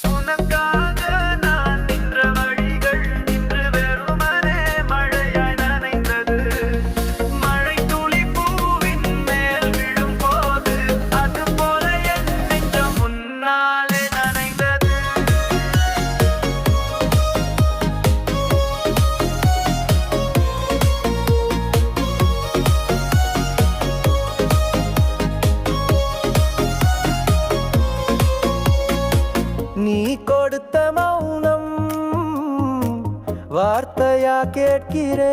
உனக்காக நான் நின்ற வழிகள் இன்று வெறுமனே மழையாய் நனைந்தது. மழை துளி பூவின் மேல் விழும் போது அது போல என் நெஞ்சம் முன்னாலே நனைந்தது. நீ கொடுத்த மௌனம் வார்த்தையா கேட்கிறேன்.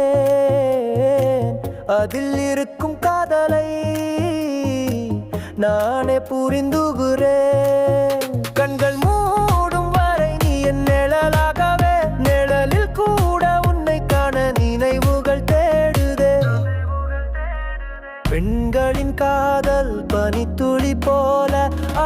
அதில் இருக்கும் காதலை நானே புரிந்துகிறேன். கண்கள் மூடும் வரை நீ என் நிழலாகவே, நிழலில் கூட உன்னை காண நினைவுகள் தேடுதே. பெண்களின் காதல் பனித்துளி போல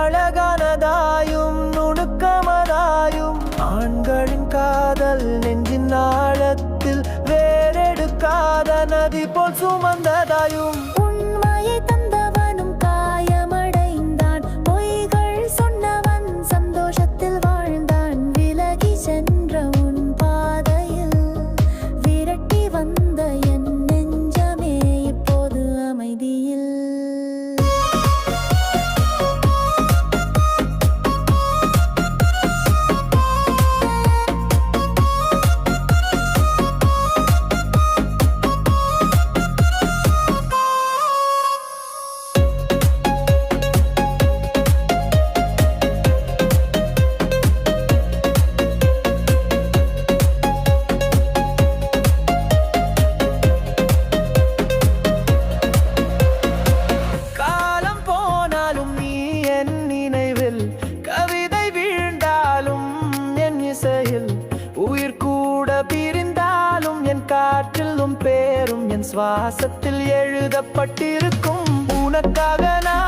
அழகானதாயும் நுணுக்கமதாயும், ஆண்களின் காதல் நெஞ்சின் ஆழத்தில் வேறெடுக்காத நதி போல் சுமந்ததாயும். உண்மையை தந்தவனும் காயமடைந்தான், பொய்கள் சொன்னவன் சந்தோஷத்தில் வாழ்ந்தான். விலகி சென்ற உன் பாதையில் விரட்டி வந்த என் நெஞ்சமே இப்போது அமைதியில். காலம் போனாலும் நீ என் நினைவில், கவிதை வீழ்ந்தாலும் என் இசையில், உயிர் கூட பிரிந்தாலும் என் காற்றிலும் பேரும் என் சுவாசத்தில் எழுதப்பட்டிருக்கும். உனக்காக நான்